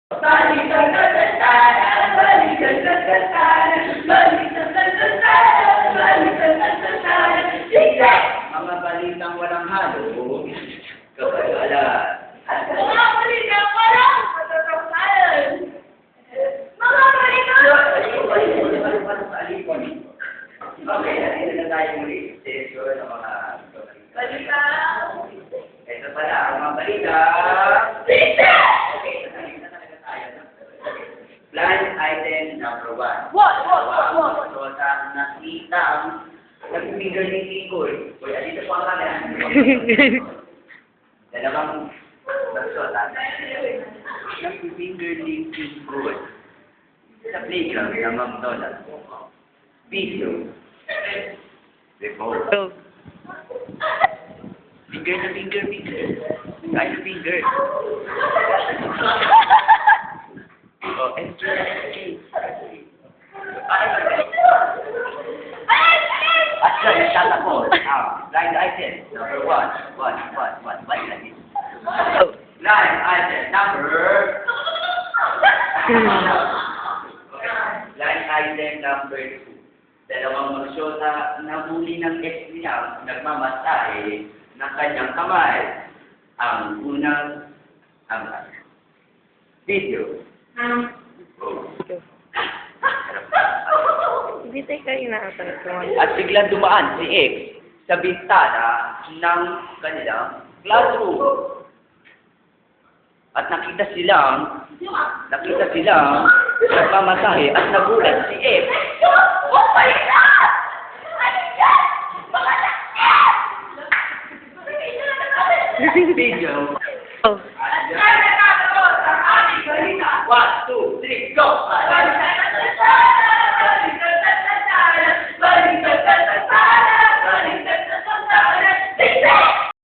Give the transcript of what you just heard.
Balikan na tatanan, balikan na tatanan, balikan na tatanan, balikan na tatanan. Sige! Mga balitang walang halo, kabayalan. Mga balitang walang matatawanan. Mga balitang... Okay, nandito na tayo muli. Session ng mga Balita! Ito pala, ang mga balita. Balita! Okay, nasalita na tayo. Blind item number 1. What? So, sa nakita ang nag-finger ni Kikoy. Uy, alito po ang kanya. Dalawang nagsuota. Nag-finger ni Kikoy. Sa playground ng McDonald's. Video. Remote. Finger na finger. Kahit na finger. Oh, extra. At siya, nagtata ko. Blind item, number 1. Blind item. Blind item, number... Blind item, number 2. Dalawang magsyota na huli ng ex niya, nagmamasahe ng kanyang kamay. Ang unang video. Hindi tayo kayo nakasalamuhan. At biglang dumaan si X sa bintana ng kanilang classroom. At nakita silang nagmamasahe at nagulat si X. Oh my God! Ano yan? Mga lakit! Video. Oh. At kaya nagkakaroon ang aming balita. 1, 2, 3, go!